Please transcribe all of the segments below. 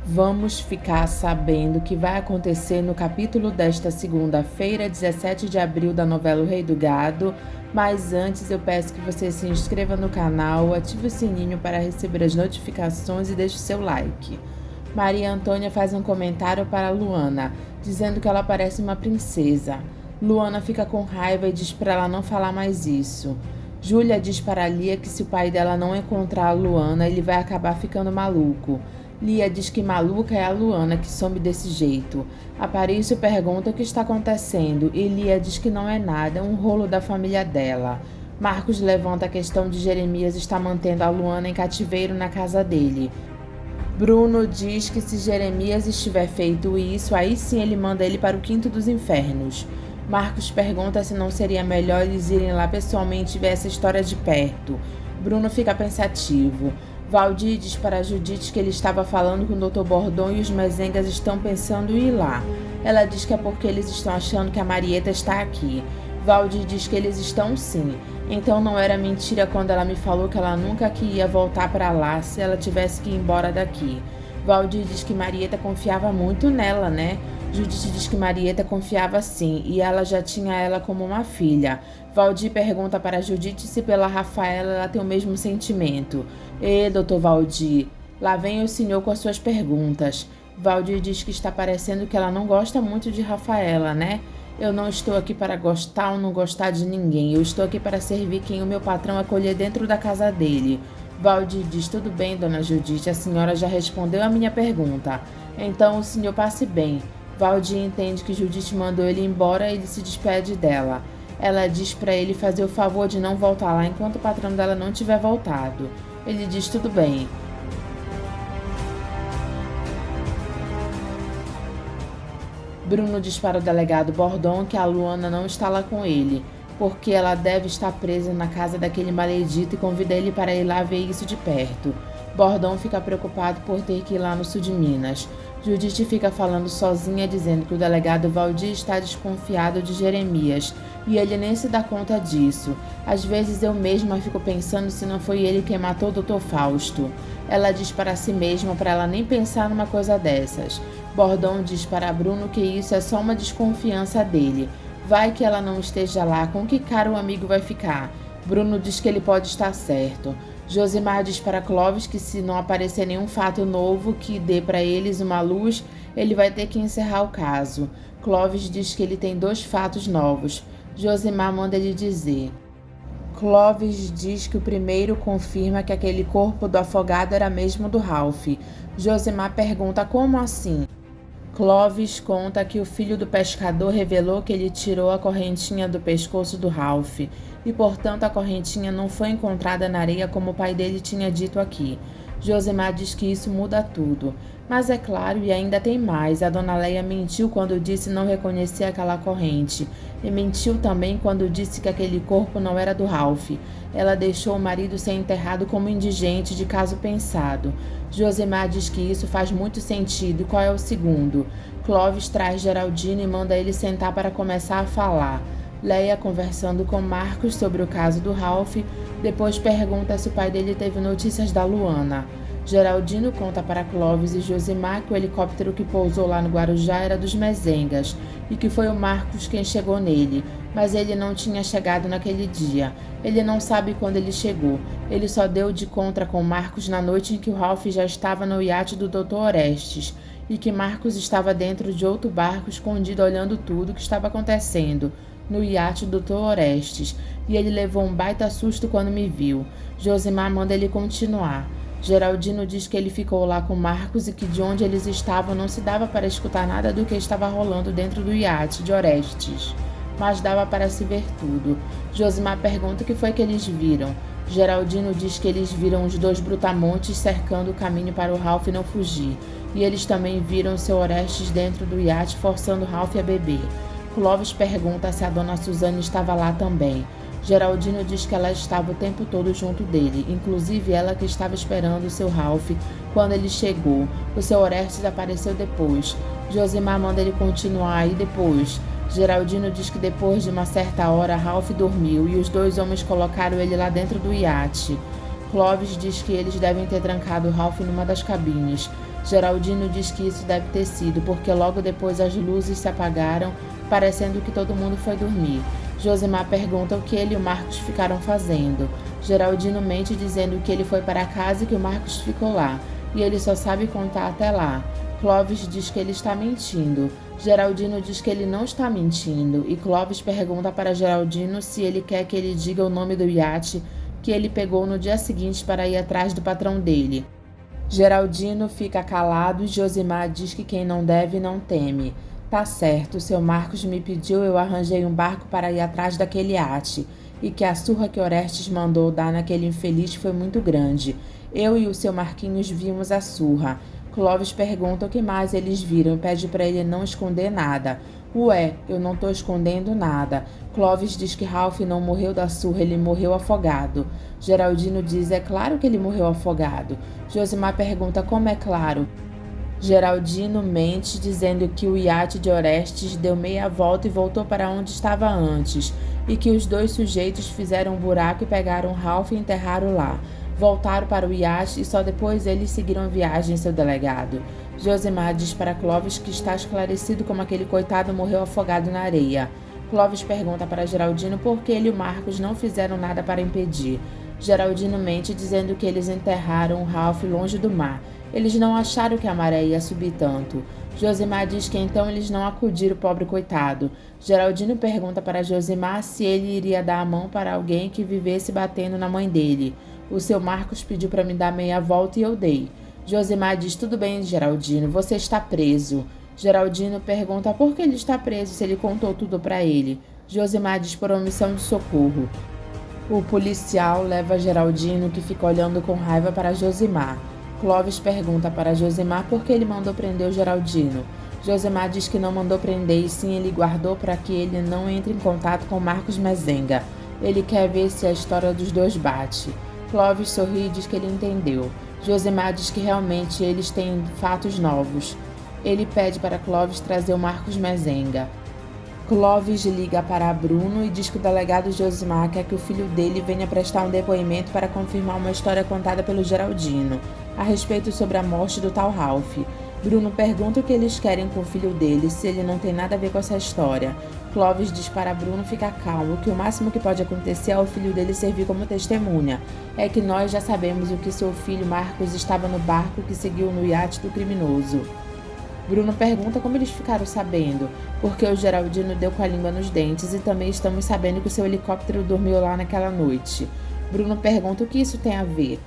Vamos ficar sabendo o que vai acontecer no capítulo desta segunda-feira, 17 de abril, da novela O Rei do Gado. Mas antes eu peço que você se inscreva no canal, ative o sininho para receber as notificações e deixe o seu like. Maria Antônia faz um comentário para Luana, dizendo que ela parece uma princesa. Luana fica com raiva e diz para ela não falar mais isso. Júlia diz para Lia que se o pai dela não encontrar a Luana, ele vai acabar ficando maluco. Lia diz que maluca é a Luana que some desse jeito. Aparício pergunta o que está acontecendo e Lia diz que não é nada, é um rolo da família dela. Marcos levanta a questão de Jeremias estar mantendo a Luana em cativeiro na casa dele. Bruno diz que se Jeremias estiver feito isso, aí sim ele manda ele para o quinto dos infernos. Marcos pergunta se não seria melhor eles irem lá pessoalmente ver essa história de perto. Bruno fica pensativo. Valdir diz para Judite que ele estava falando com o Dr. Bordon e os mezengas estão pensando em ir lá. Ela diz que é porque eles estão achando que a Marieta está aqui. Valdir diz que eles estão sim. Então não era mentira quando ela me falou que ela nunca que ia voltar para lá se ela tivesse que ir embora daqui. Valdir diz que Marieta confiava muito nela, né? Judite diz que Marieta confiava sim, e ela já tinha ela como uma filha. Valdir pergunta para Judite se pela Rafaela ela tem o mesmo sentimento. Doutor Valdir, lá vem o senhor com as suas perguntas. Valdir diz que está parecendo que ela não gosta muito de Rafaela, né? Eu não estou aqui para gostar ou não gostar de ninguém. Eu estou aqui para servir quem o meu patrão acolher dentro da casa dele. Valdir diz, tudo bem, dona Judite, a senhora já respondeu a minha pergunta. Então o senhor passe bem. Valdir entende que Judite mandou ele embora e ele se despede dela. Ela diz para ele fazer o favor de não voltar lá enquanto o patrão dela não tiver voltado. Ele diz tudo bem. Bruno diz para o delegado Bordon que a Luana não está lá com ele, porque ela deve estar presa na casa daquele maledito e convida ele para ir lá ver isso de perto. Bordon fica preocupado por ter que ir lá no sul de Minas. Judite fica falando sozinha, dizendo que o delegado Valdir está desconfiado de Jeremias, e ele nem se dá conta disso. Às vezes eu mesma fico pensando se não foi ele quem matou o Dr. Fausto. Ela diz para si mesma para ela nem pensar numa coisa dessas. Bordon diz para Bruno que isso é só uma desconfiança dele. Vai que ela não esteja lá, com que cara o amigo vai ficar? Bruno diz que ele pode estar certo. Josimar diz para Clóvis que se não aparecer nenhum fato novo que dê para eles uma luz, ele vai ter que encerrar o caso. Clóvis diz que ele tem 2 fatos novos. Josimar manda ele dizer. Clóvis diz que o primeiro confirma que aquele corpo do afogado era mesmo do Ralph. Josimar pergunta como assim? Clóvis conta que o filho do pescador revelou que ele tirou a correntinha do pescoço do Ralph e, portanto, a correntinha não foi encontrada na areia como o pai dele tinha dito aqui. Josimar diz que isso muda tudo. Mas é claro, e ainda tem mais, a dona Leia mentiu quando disse não reconhecer aquela corrente. E mentiu também quando disse que aquele corpo não era do Ralph. Ela deixou o marido ser enterrado como indigente de caso pensado. Josimar diz que isso faz muito sentido. E qual é o segundo? Clóvis traz Geraldino e manda ele sentar para começar a falar. Leia conversando com Marcos sobre o caso do Ralph, depois pergunta se o pai dele teve notícias da Luana. Geraldino conta para Clóvis e Josimar que o helicóptero que pousou lá no Guarujá era dos mezengas e que foi o Marcos quem chegou nele, mas ele não tinha chegado naquele dia. Ele não sabe quando ele chegou. Ele só deu de contra com Marcos na noite em que o Ralph já estava no iate do Dr. Orestes e que Marcos estava dentro de outro barco escondido olhando tudo o que estava acontecendo no iate do Dr. Orestes, e ele levou um baita susto quando me viu. Josimar manda ele continuar. Geraldino diz que ele ficou lá com Marcos e que de onde eles estavam não se dava para escutar nada do que estava rolando dentro do iate de Orestes, mas dava para se ver tudo. Josimar pergunta o que foi que eles viram. Geraldino diz que eles viram os 2 brutamontes cercando o caminho para o Ralph não fugir, e eles também viram seu Orestes dentro do iate forçando Ralph a beber. Clóvis pergunta se a dona Suzane estava lá também. Geraldino diz que ela estava o tempo todo junto dele, inclusive ela que estava esperando o seu Ralph quando ele chegou. O seu Orestes apareceu depois. Josimar manda ele continuar e depois. Geraldino diz que depois de uma certa hora Ralph dormiu e os 2 homens colocaram ele lá dentro do iate. Clóvis diz que eles devem ter trancado Ralph numa das cabines. Geraldino diz que isso deve ter sido porque logo depois as luzes se apagaram, parecendo que todo mundo foi dormir. Josimar pergunta o que ele e o Marcos ficaram fazendo. Geraldino mente dizendo que ele foi para casa e que o Marcos ficou lá, e ele só sabe contar até lá. Clóvis diz que ele está mentindo. Geraldino diz que ele não está mentindo, e Clóvis pergunta para Geraldino se ele quer que ele diga o nome do iate que ele pegou no dia seguinte para ir atrás do patrão dele. Geraldino fica calado e Josimar diz que quem não deve não teme. Tá certo, seu Marcos me pediu, eu arranjei um barco para ir atrás daquele iate, e que a surra que Orestes mandou dar naquele infeliz foi muito grande. Eu e o seu Marquinhos vimos a surra. Clóvis pergunta o que mais eles viram e pede para ele não esconder nada. Ué, eu não tô escondendo nada. Clóvis diz que Ralph não morreu da surra, ele morreu afogado. Geraldino diz, é claro que ele morreu afogado. Josimar pergunta como é claro. Geraldino mente dizendo que o iate de Orestes deu meia volta e voltou para onde estava antes, e que os dois sujeitos fizeram um buraco e pegaram Ralph e enterraram lá. Voltaram para o iate e só depois eles seguiram viagem, seu delegado. Josimar diz para Clóvis que está esclarecido como aquele coitado morreu afogado na areia. Clóvis pergunta para Geraldino por que ele e o Marcos não fizeram nada para impedir. Geraldino mente dizendo que eles enterraram o Ralph longe do mar. Eles não acharam que a maré ia subir tanto. Josimar diz que então eles não acudiram o pobre coitado. Geraldino pergunta para Josimar se ele iria dar a mão para alguém que vivesse batendo na mãe dele. O seu Marcos pediu para me dar meia volta e eu dei. Josimar diz, tudo bem, Geraldino, você está preso. Geraldino pergunta por que ele está preso se ele contou tudo para ele. Josimar diz por omissão de socorro. O policial leva Geraldino, que fica olhando com raiva, para Josimar. Clóvis pergunta para Josimar por que ele mandou prender o Geraldino. Josimar diz que não mandou prender e sim ele guardou para que ele não entre em contato com Marcos Mezenga. Ele quer ver se a história dos dois bate. Clóvis sorri e diz que ele entendeu. Josimar diz que realmente eles têm fatos novos. Ele pede para Clóvis trazer o Marcos Mezenga. Clóvis liga para Bruno e diz que o delegado Josimar quer que o filho dele venha prestar um depoimento para confirmar uma história contada pelo Geraldino a respeito sobre a morte do tal Ralph. Bruno pergunta o que eles querem com o filho dele, se ele não tem nada a ver com essa história. Clóvis diz para Bruno ficar calmo, que o máximo que pode acontecer é o filho dele servir como testemunha. É que nós já sabemos o que seu filho Marcos estava no barco que seguiu no iate do criminoso. Bruno pergunta como eles ficaram sabendo, porque o Geraldino deu com a língua nos dentes e também estamos sabendo que o seu helicóptero dormiu lá naquela noite. Bruno pergunta o que isso tem a ver.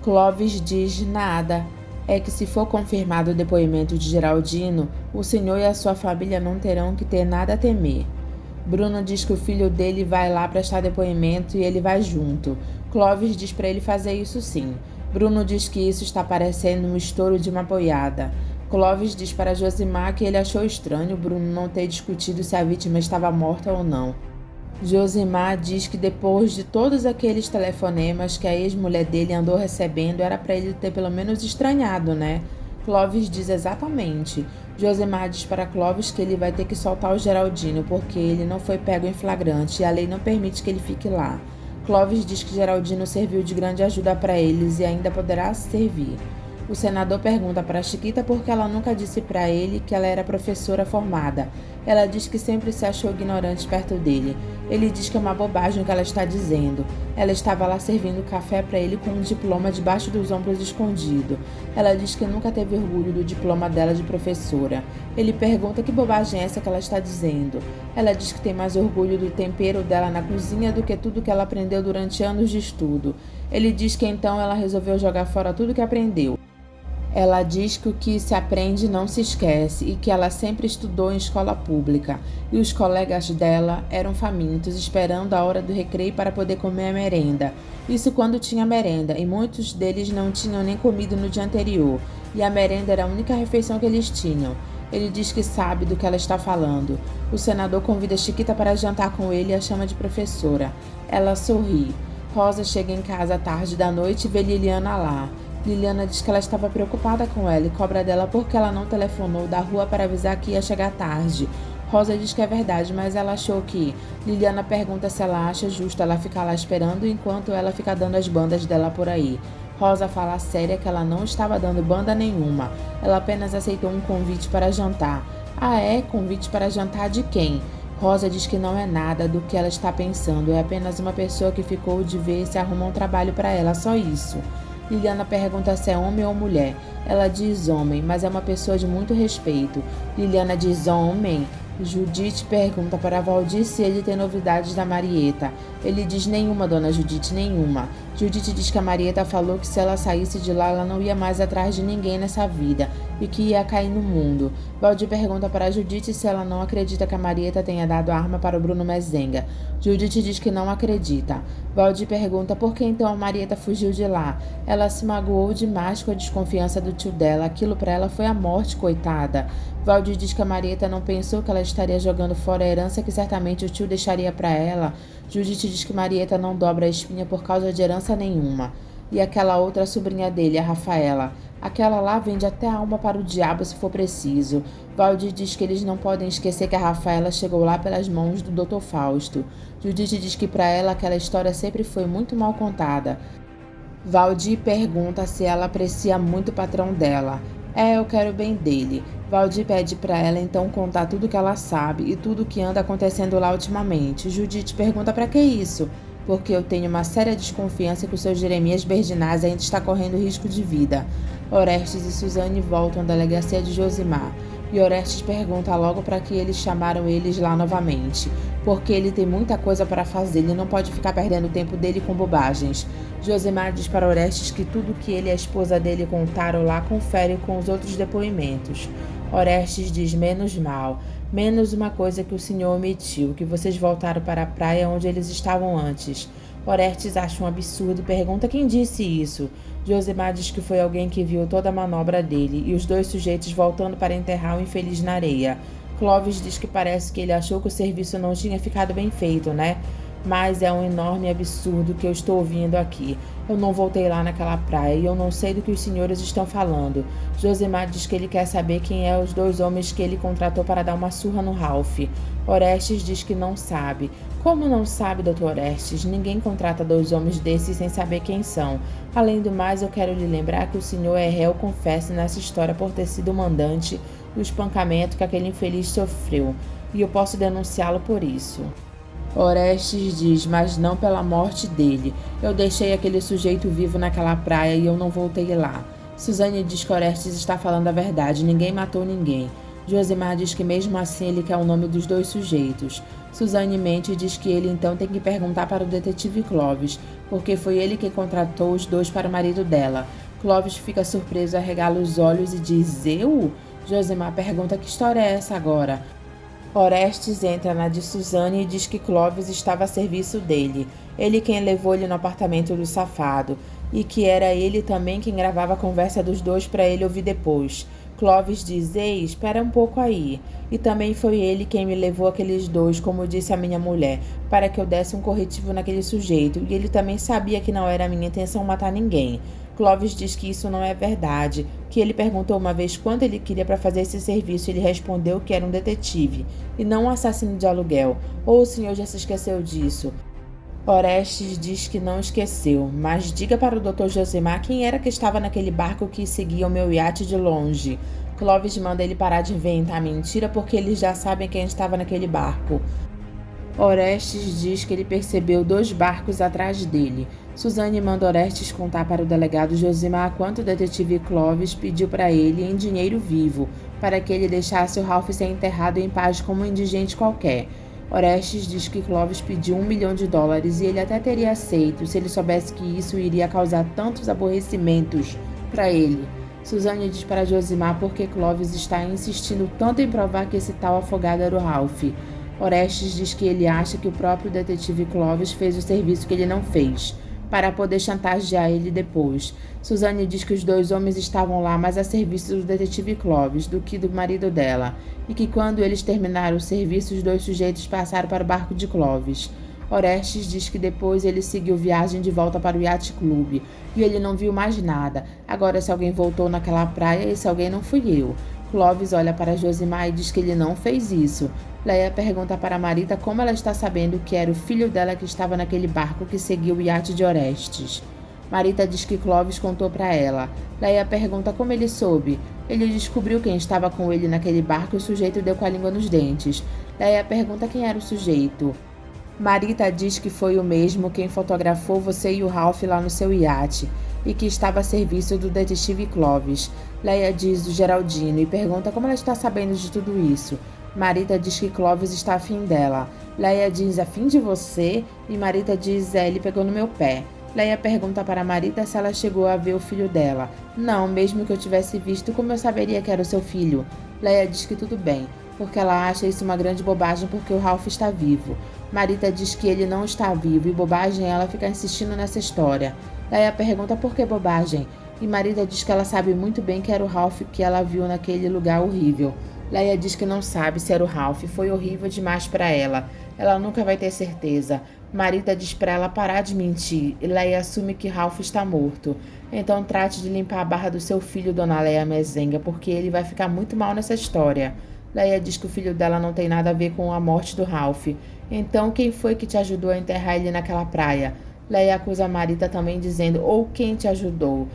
Clóvis diz nada. É que se for confirmado o depoimento de Geraldino, o senhor e a sua família não terão que ter nada a temer. Bruno diz que o filho dele vai lá prestar depoimento e ele vai junto. Clóvis diz para ele fazer isso sim. Bruno diz que isso está parecendo um estouro de uma boiada. Clóvis diz para Josimar que ele achou estranho Bruno não ter discutido se a vítima estava morta ou não. Josimar diz que depois de todos aqueles telefonemas que a ex-mulher dele andou recebendo, era para ele ter pelo menos estranhado, né? Clóvis diz exatamente. Josimar diz para Clóvis que ele vai ter que soltar o Geraldino, porque ele não foi pego em flagrante e a lei não permite que ele fique lá. Clóvis diz que Geraldino serviu de grande ajuda para eles e ainda poderá servir. O senador pergunta para Chiquita por que ela nunca disse para ele que ela era professora formada. Ela diz que sempre se achou ignorante perto dele. Ele diz que é uma bobagem o que ela está dizendo. Ela estava lá servindo café para ele com um diploma debaixo dos ombros escondido. Ela diz que nunca teve orgulho do diploma dela de professora. Ele pergunta que bobagem é essa que ela está dizendo. Ela diz que tem mais orgulho do tempero dela na cozinha do que tudo que ela aprendeu durante anos de estudo. Ele diz que então ela resolveu jogar fora tudo que aprendeu. Ela diz que o que se aprende não se esquece e que ela sempre estudou em escola pública e os colegas dela eram famintos esperando a hora do recreio para poder comer a merenda. Isso quando tinha merenda e muitos deles não tinham nem comido no dia anterior e a merenda era a única refeição que eles tinham. Ele diz que sabe do que ela está falando. O senador convida Chiquita para jantar com ele e a chama de professora. Ela sorri. Rosa chega em casa à tarde da noite e vê Liliana lá. Liliana diz que ela estava preocupada com ela e cobra dela porque ela não telefonou da rua para avisar que ia chegar tarde. Rosa diz que é verdade, mas ela achou que... Liliana pergunta se ela acha justo ela ficar lá esperando enquanto ela fica dando as bandas dela por aí. Rosa fala séria que ela não estava dando banda nenhuma. Ela apenas aceitou um convite para jantar. Ah, é? Convite para jantar de quem? Rosa diz que não é nada do que ela está pensando, é apenas uma pessoa que ficou de ver se arruma um trabalho para ela, só isso. Liliana pergunta se é homem ou mulher. Ela diz homem, mas é uma pessoa de muito respeito. Liliana diz homem. Judite pergunta para Valdir se ele tem novidades da Marieta. Ele diz nenhuma, dona Judite, nenhuma. Judite diz que a Marieta falou que se ela saísse de lá, ela não ia mais atrás de ninguém nessa vida e que ia cair no mundo. Valdir pergunta para Judite se ela não acredita que a Marieta tenha dado a arma para o Bruno Mezenga. Judite diz que não acredita. Valdir pergunta por que então a Marieta fugiu de lá. Ela se magoou demais com a desconfiança do tio dela. Aquilo para ela foi a morte, coitada. Valdir diz que a Marieta não pensou que ela estaria jogando fora a herança que certamente o tio deixaria para ela. Judite diz que Marieta não dobra a espinha por causa de herança nenhuma. E aquela outra sobrinha dele, a Rafaela. Aquela lá vende até a alma para o diabo se for preciso. Valdir diz que eles não podem esquecer que a Rafaela chegou lá pelas mãos do Dr. Fausto. Judite diz que para ela aquela história sempre foi muito mal contada. Valdir pergunta se ela aprecia muito o patrão dela. Eu quero o bem dele. Valdir pede para ela então contar tudo o que ela sabe e tudo o que anda acontecendo lá ultimamente. Judite pergunta para que isso? Porque eu tenho uma séria desconfiança que o seu Jeremias Berdinazzi ainda está correndo risco de vida. Orestes e Suzane voltam à delegacia de Josimar. E Orestes pergunta logo para que eles chamaram eles lá novamente. Porque ele tem muita coisa para fazer, ele não pode ficar perdendo o tempo dele com bobagens. Josimar diz para Orestes que tudo que ele e a esposa dele contaram lá confere com os outros depoimentos. Orestes diz menos mal, menos uma coisa que o senhor omitiu, que vocês voltaram para a praia onde eles estavam antes. Orestes acha um absurdo e pergunta quem disse isso. Josimar diz que foi alguém que viu toda a manobra dele e os dois sujeitos voltando para enterrar o infeliz na areia. Clovis diz que parece que ele achou que o serviço não tinha ficado bem feito, né? Mas é um enorme absurdo que eu estou ouvindo aqui. Eu não voltei lá naquela praia e eu não sei do que os senhores estão falando. Josimar diz que ele quer saber quem é os dois homens que ele contratou para dar uma surra no Ralph. Orestes diz que não sabe. Como não sabe, doutor Orestes? Ninguém contrata dois homens desses sem saber quem são. Além do mais, eu quero lhe lembrar que o senhor é réu confesso nessa história por ter sido o mandante do espancamento que aquele infeliz sofreu. E eu posso denunciá-lo por isso. Orestes diz, mas não pela morte dele. Eu deixei aquele sujeito vivo naquela praia e eu não voltei lá. Suzane diz que Orestes está falando a verdade, ninguém matou ninguém. Josimar diz que mesmo assim ele quer o nome dos dois sujeitos. Suzane mente e diz que ele então tem que perguntar para o detetive Clovis, porque foi ele que contratou os dois para o marido dela. Clovis fica surpreso, arregala os olhos e diz, eu? Josimar pergunta que história é essa agora? Orestes entra na de Suzane e diz que Clovis estava a serviço dele, ele quem levou ele no apartamento do safado, e que era ele também quem gravava a conversa dos dois para ele ouvir depois. Clovis diz, ei, espera um pouco aí. E também foi ele quem me levou aqueles dois, como disse a minha mulher, para que eu desse um corretivo naquele sujeito, e ele também sabia que não era minha intenção matar ninguém. Clovis diz que isso não é verdade, que ele perguntou uma vez quanto ele queria para fazer esse serviço e ele respondeu que era um detetive, e não um assassino de aluguel. Ou o senhor já se esqueceu disso? Orestes diz que não esqueceu, mas diga para o Dr. Josimar quem era que estava naquele barco que seguia o meu iate de longe. Clovis manda ele parar de inventar mentira porque eles já sabem quem estava naquele barco. Orestes diz que ele percebeu 2 barcos atrás dele. Suzane manda Orestes contar para o delegado Josimar quanto o detetive Clovis pediu para ele em dinheiro vivo, para que ele deixasse o Ralph ser enterrado em paz como um indigente qualquer. Orestes diz que Clovis pediu $1 milhão e ele até teria aceito se ele soubesse que isso iria causar tantos aborrecimentos para ele. Suzane diz para Josimar por que Clovis está insistindo tanto em provar que esse tal afogado era o Ralph. Orestes diz que ele acha que o próprio detetive Clovis fez o serviço que ele não fez, para poder chantagear ele depois. Suzane diz que os 2 homens estavam lá mais a serviço do detetive Clovis do que do marido dela, e que quando eles terminaram o serviço, os 2 sujeitos passaram para o barco de Clovis. Orestes diz que depois ele seguiu viagem de volta para o Yacht Club, e ele não viu mais nada. Agora, se alguém voltou naquela praia, esse alguém não fui eu. Clovis olha para Josimar e diz que ele não fez isso. Leia pergunta para Marita como ela está sabendo que era o filho dela que estava naquele barco que seguiu o iate de Orestes. Marita diz que Clovis contou para ela. Leia pergunta como ele soube. Ele descobriu quem estava com ele naquele barco e o sujeito deu com a língua nos dentes. Leia pergunta quem era o sujeito. Marita diz que foi o mesmo quem fotografou você e o Ralph lá no seu iate e que estava a serviço do detetive Clovis. Leia diz o Geraldino e pergunta como ela está sabendo de tudo isso. Marita diz que Clovis está afim dela. Leia diz afim de você e Marita diz ele pegou no meu pé. Leia pergunta para Marita se ela chegou a ver o filho dela. Não, mesmo que eu tivesse visto, como eu saberia que era o seu filho? Leia diz que tudo bem, porque ela acha isso uma grande bobagem porque o Ralph está vivo. Marita diz que ele não está vivo e bobagem é ela ficar insistindo nessa história. Leia pergunta por que bobagem e Marita diz que ela sabe muito bem que era o Ralph que ela viu naquele lugar horrível. Leia diz que não sabe se era o Ralph, foi horrível demais para ela. Ela nunca vai ter certeza. Marita diz para ela parar de mentir e Leia assume que Ralph está morto. Então trate de limpar a barra do seu filho, dona Leia Mezenga, porque ele vai ficar muito mal nessa história. Leia diz que o filho dela não tem nada a ver com a morte do Ralph. Então quem foi que te ajudou a enterrar ele naquela praia? Leia acusa Marita também dizendo, ou quem te ajudou?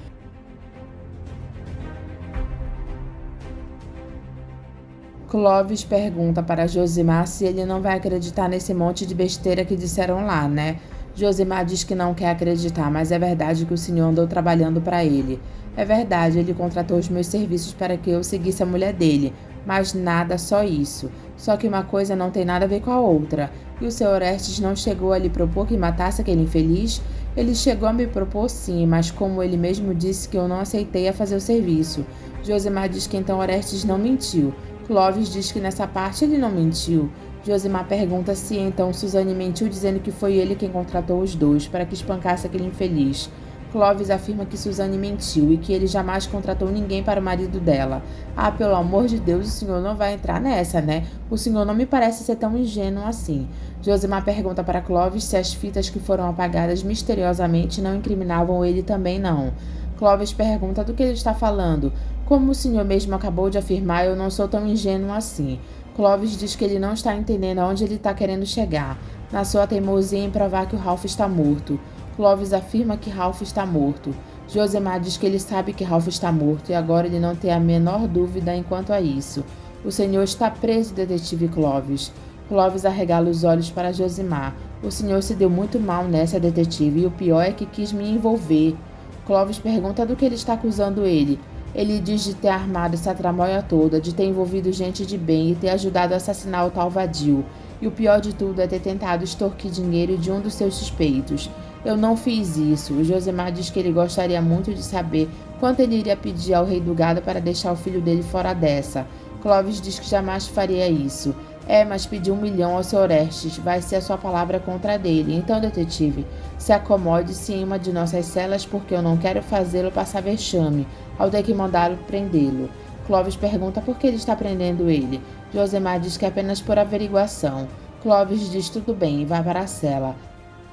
Clovis pergunta para Josimar se ele não vai acreditar nesse monte de besteira que disseram lá, né? Josimar diz que não quer acreditar, mas é verdade que o senhor andou trabalhando para ele. É verdade, ele contratou os meus serviços para que eu seguisse a mulher dele, mas nada, só isso. Só que uma coisa não tem nada a ver com a outra. E o seu Orestes não chegou a lhe propor que matasse aquele infeliz? Ele chegou a me propor sim, mas como ele mesmo disse que eu não aceitei a fazer o serviço. Josimar diz que então Orestes não mentiu. Clovis diz que nessa parte ele não mentiu. Josimar pergunta se então Suzane mentiu dizendo que foi ele quem contratou os dois para que espancasse aquele infeliz. Clovis afirma que Suzane mentiu e que ele jamais contratou ninguém para o marido dela. Ah, pelo amor de Deus, o senhor não vai entrar nessa, né? O senhor não me parece ser tão ingênuo assim. Josimar pergunta para Clovis se as fitas que foram apagadas misteriosamente não incriminavam ele também não. Clovis pergunta do que ele está falando. Como o senhor mesmo acabou de afirmar, eu não sou tão ingênuo assim. Clovis diz que ele não está entendendo aonde ele está querendo chegar, na sua teimosia em provar que o Ralph está morto. Clovis afirma que Ralph está morto. Josemar diz que ele sabe que Ralph está morto e agora ele não tem a menor dúvida enquanto a isso. O senhor está preso, detetive Clovis. Clovis arregala os olhos para Josemar. O senhor se deu muito mal nessa, detetive, e o pior é que quis me envolver. Clovis pergunta do que ele está acusando ele. Ele diz de ter armado essa tramóia toda, de ter envolvido gente de bem e ter ajudado a assassinar o tal Vadio. E o pior de tudo é ter tentado extorquir dinheiro de um dos seus suspeitos. Eu não fiz isso. O Josemar diz que ele gostaria muito de saber quanto ele iria pedir ao rei do gado para deixar o filho dele fora dessa. Clovis diz que jamais faria isso. Mas pediu 1 milhão ao seu Orestes. Vai ser a sua palavra contra a dele. Então, detetive, se acomode-se em uma de nossas celas porque eu não quero fazê-lo passar vexame ao ter que mandá-lo prendê-lo. Clovis pergunta por que ele está prendendo ele. Josemar diz que é apenas por averiguação. Clovis diz tudo bem e vai para a cela.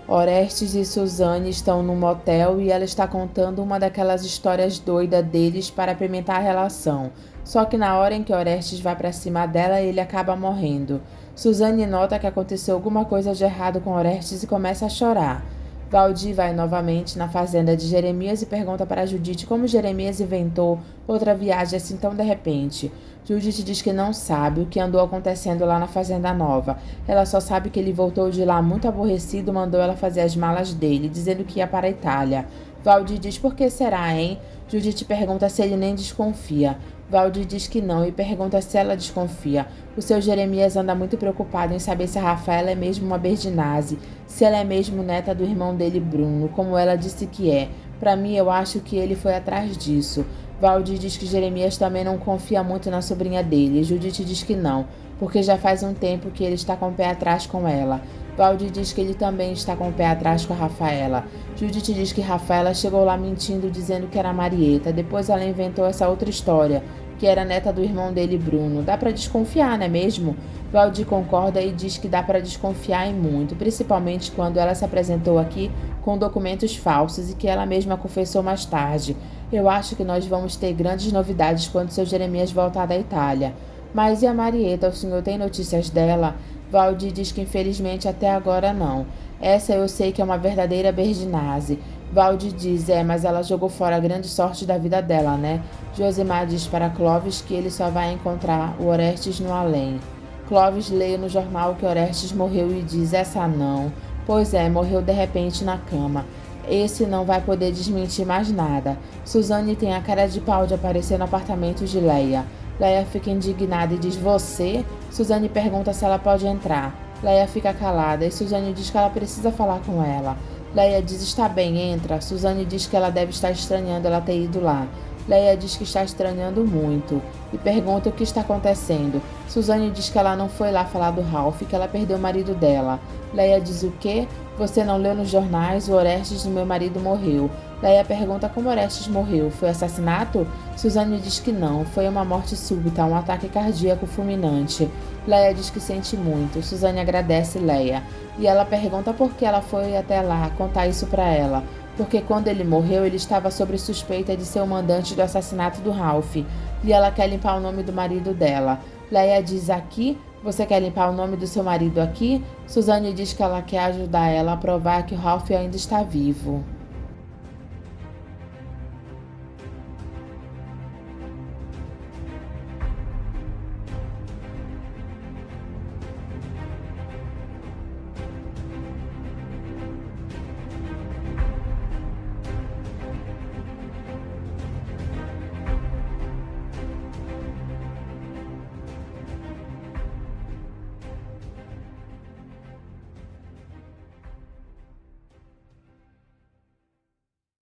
Orestes e Suzane estão num motel e ela está contando uma daquelas histórias doidas deles para apimentar a relação. Só que na hora em que Orestes vai para cima dela, ele acaba morrendo. Suzane nota que aconteceu alguma coisa de errado com Orestes e começa a chorar. Valdir vai novamente na fazenda de Jeremias e pergunta para Judite como Jeremias inventou outra viagem assim tão de repente. Judite diz que não sabe o que andou acontecendo lá na fazenda nova. Ela só sabe que ele voltou de lá muito aborrecido e mandou ela fazer as malas dele, dizendo que ia para a Itália. Valdir diz por que será, hein? Judite pergunta se ele nem desconfia. Valdir diz que não e pergunta se ela desconfia. O seu Jeremias anda muito preocupado em saber se a Rafaela é mesmo uma Berdinazzi, se ela é mesmo neta do irmão dele Bruno, como ela disse que é. Para mim, eu acho que ele foi atrás disso. Valdir diz que Jeremias também não confia muito na sobrinha dele. Judite diz que não, porque já faz um tempo que ele está com o pé atrás com ela. Valdir diz que ele também está com o pé atrás com a Rafaela. Judite diz que Rafaela chegou lá mentindo, dizendo que era Marieta. Depois ela inventou essa outra história, que era neta do irmão dele, Bruno. Dá pra desconfiar, não é mesmo? Valdir concorda e diz que dá pra desconfiar em muito, principalmente quando ela se apresentou aqui com documentos falsos e que ela mesma confessou mais tarde. Eu acho que nós vamos ter grandes novidades quando seu Jeremias voltar da Itália. Mas e a Marieta, o senhor tem notícias dela? Valdir diz que infelizmente até agora não. Essa eu sei que é uma verdadeira Berdinazzi. Valde diz, mas ela jogou fora a grande sorte da vida dela, né? Josemar diz para Clovis que ele só vai encontrar o Orestes no além. Clovis lê no jornal que Orestes morreu e diz, essa não. Pois é, morreu de repente na cama. Esse não vai poder desmentir mais nada. Suzane tem a cara de pau de aparecer no apartamento de Leia. Leia fica indignada e diz, você? Suzane pergunta se ela pode entrar. Leia fica calada e Suzane diz que ela precisa falar com ela. Leia diz, está bem, entra. Suzane diz que ela deve estar estranhando ela ter ido lá. Leia diz que está estranhando muito e pergunta o que está acontecendo. Suzane diz que ela não foi lá falar do Ralph, que ela perdeu o marido dela. Leia diz o quê? Você não leu nos jornais? O Orestes do meu marido morreu. Leia pergunta como Orestes morreu. Foi assassinato? Suzane diz que não. Foi uma morte súbita, um ataque cardíaco fulminante. Leia diz que sente muito. Suzane agradece Leia. E ela pergunta por que ela foi até lá contar isso para ela. Porque quando ele morreu, ele estava sob suspeita de ser o mandante do assassinato do Ralph. E ela quer limpar o nome do marido dela. Leia diz aqui... Você quer limpar o nome do seu marido aqui? Suzane diz que ela quer ajudar ela a provar que o Ralph ainda está vivo.